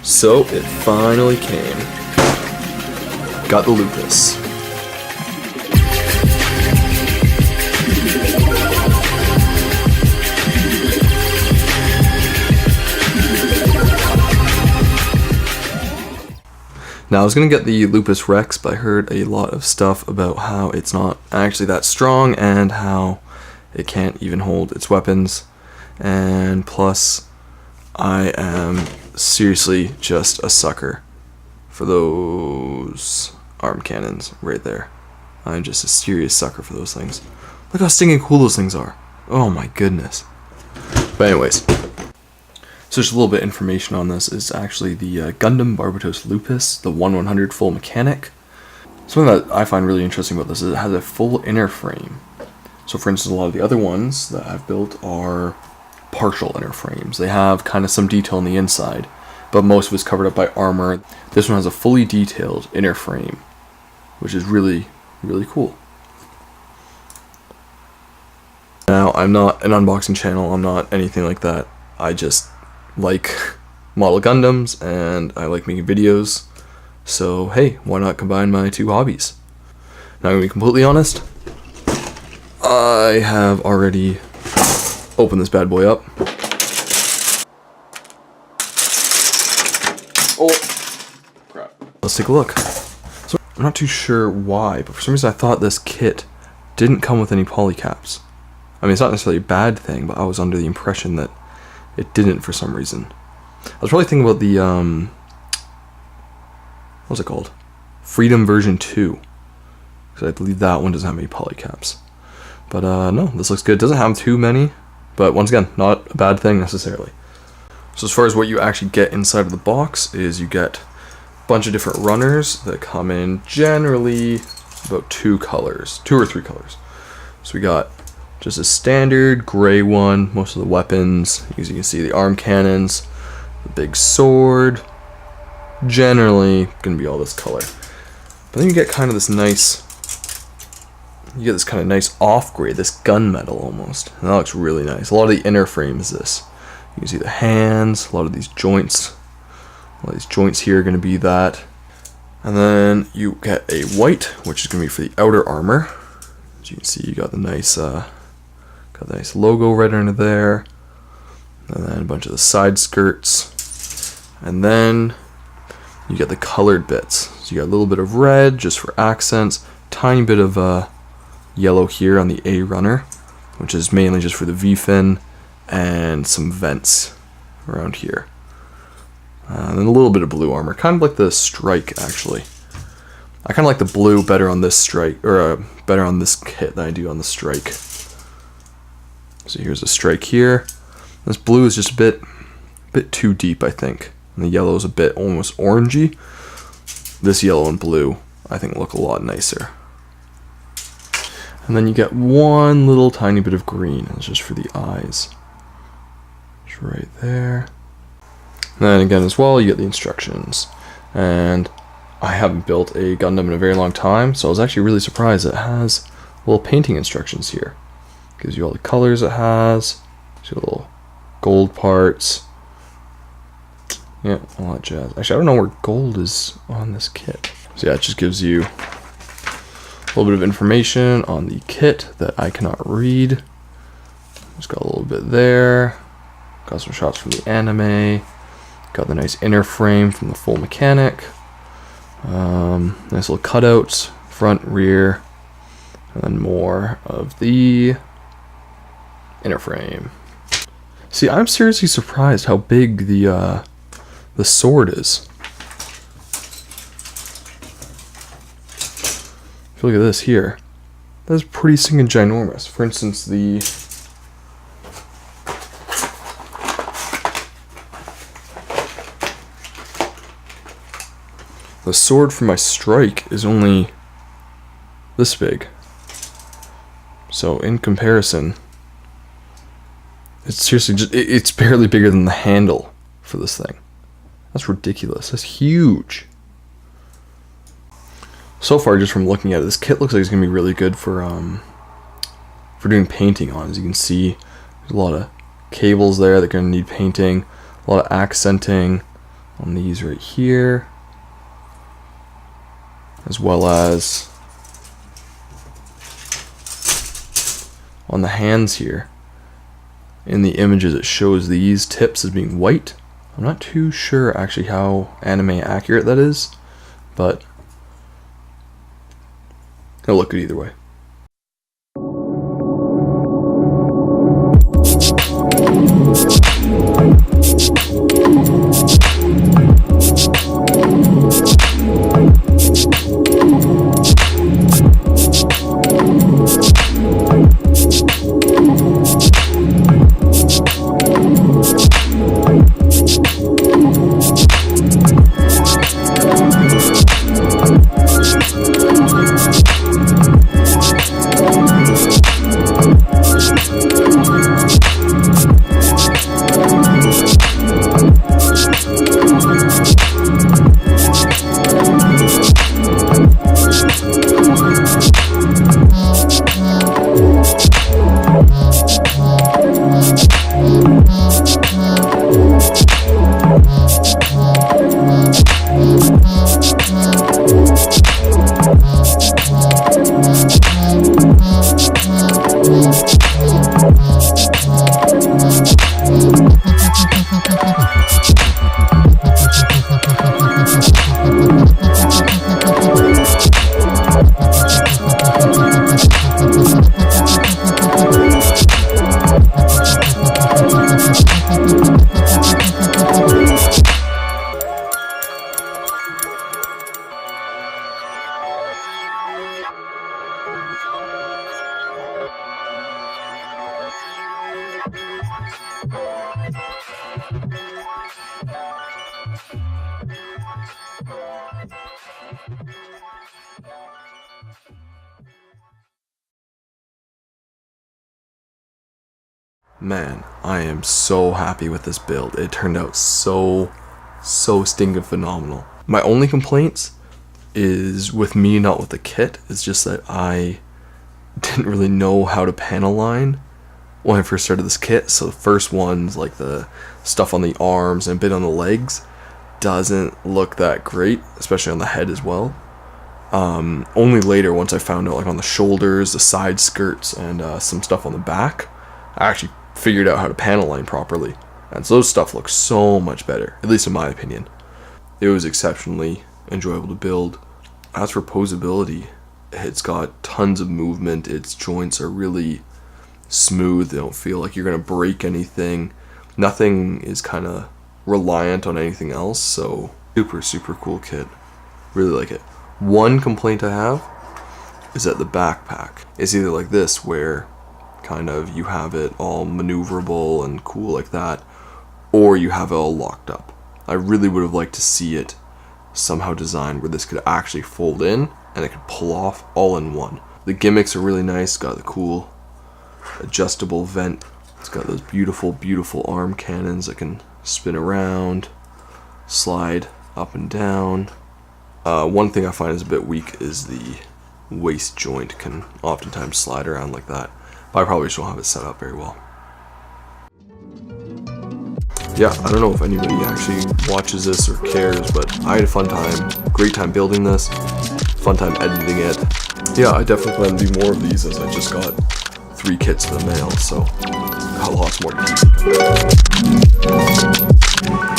So it finally came. Got the Lupus. Now I was gonna get the Lupus Rex, but I heard a lot of stuff about how it's not actually that strong and how it can't even hold its weapons. And plus, I am seriously just a sucker for those arm cannons right there. I'm just a serious sucker for those things. Look how stinking cool those things are. Oh my goodness. But anyways, so just a little bit of information on this is actually the Gundam Barbatos Lupus, the 1/100 full mechanic. Something that I find really interesting about this is it has a full inner frame. So for instance, a lot of the other ones that I've built are partial inner frames. They have kind of some detail on the inside, but most of it's covered up by armor. This one has a fully detailed inner frame, which is really, really cool. Now, I'm not an unboxing channel, I'm not anything like that. I just like model Gundams, and I like making videos. So, hey, why not combine my two hobbies? Now, I'm going to be completely honest. I have already opened this bad boy up. Oh, crap. Let's take a look. So, I'm not too sure why, but for some reason I thought this kit didn't come with any polycaps. I mean, it's not necessarily a bad thing, but I was under the impression that it didn't for some reason. I was probably thinking about the, what's it called? Freedom version 2. Because I believe that one doesn't have any polycaps. But no, this looks good. It doesn't have too many, but once again, not a bad thing necessarily. So as far as what you actually get inside of the box is you get a bunch of different runners that come in generally about two or three colors. So we got just a standard gray one, most of the weapons, as you can see, the arm cannons, the big sword, generally gonna be all this color. But then you get kind of this nice, off grade, this gunmetal almost, and that looks really nice. A lot of the inner frame is this. You can see the hands, a lot of these joints, here are gonna be that. And then you get a white, which is gonna be for the outer armor. As you can see, you got the nice logo right under there, and then a bunch of the side skirts, and then you get the colored bits. So you got a little bit of red just for accents, tiny bit of yellow here on the A runner, which is mainly just for the V-fin, and some vents around here, and then a little bit of blue armor, kind of like the strike actually. I kind of like the blue better on this strike, or better on this kit than I do on the strike. So here's a strike here. This blue is just a bit too deep, I think. And the yellow is a bit almost orangey. This yellow and blue, I think, look a lot nicer. And then you get one little tiny bit of green. It's just for the eyes. It's right there. And then again as well, you get the instructions. And I haven't built a Gundam in a very long time, so I was actually really surprised it has little painting instructions here. Gives you all the colors it has, see little gold parts, yeah, all that jazz. Actually, I don't know where gold is on this kit. So yeah, it just gives you a little bit of information on the kit that I cannot read. Just got a little bit there, got some shots from the anime, got the nice inner frame from the full mechanic, nice little cutouts, front, rear, and then more of the inner frame. See, I'm seriously surprised how big the sword is. If you look at this here, that's pretty stinking ginormous. For instance, the sword for my strike is only this big. So in comparison, it's seriously just, it's barely bigger than the handle for this thing. That's ridiculous. That's huge. So far, just from looking at it, this kit looks like it's gonna be really good for doing painting on. As you can see, there's a lot of cables there that are gonna need painting, a lot of accenting, on these right here, as well as on the hands here. In the images it shows these tips as being white. I'm not too sure actually how anime accurate that is, but it'll look good either way. Man, I am so happy with this build. It turned out so stinking phenomenal. My only complaints is with me, not with the kit. It's just that I didn't really know how to panel line when I first started this kit. So the first ones, like the stuff on the arms and a bit on the legs, doesn't look that great, especially on the head as well. Only later, once I found out like on the shoulders, the side skirts, and some stuff on the back, I actually figured out how to panel line properly. And so those stuff looks so much better, at least in my opinion. It was exceptionally enjoyable to build. As for posability, it's got tons of movement. Its joints are really smooth. They don't feel like you're going to break anything. Nothing is kind of reliant on anything else. So super cool kit. Really like it. One complaint I have is that the backpack is either like this, where kind of you have it all maneuverable and cool like that, or you have it all locked up. I really would have liked to see it somehow designed where this could actually fold in and it could pull off all in one. The gimmicks are really nice. It's got the cool adjustable vent. It's got those beautiful arm cannons that can spin around, slide up and down. One thing I find is a bit weak is the waist joint can oftentimes slide around like that. But I probably just don't have it set up very well. Yeah, I don't know if anybody actually watches this or cares, but I had a fun time. Great time building this. Fun time editing it. Yeah, I definitely plan to do more of these, as I just got 3 kits in the mail, so got lots more to do.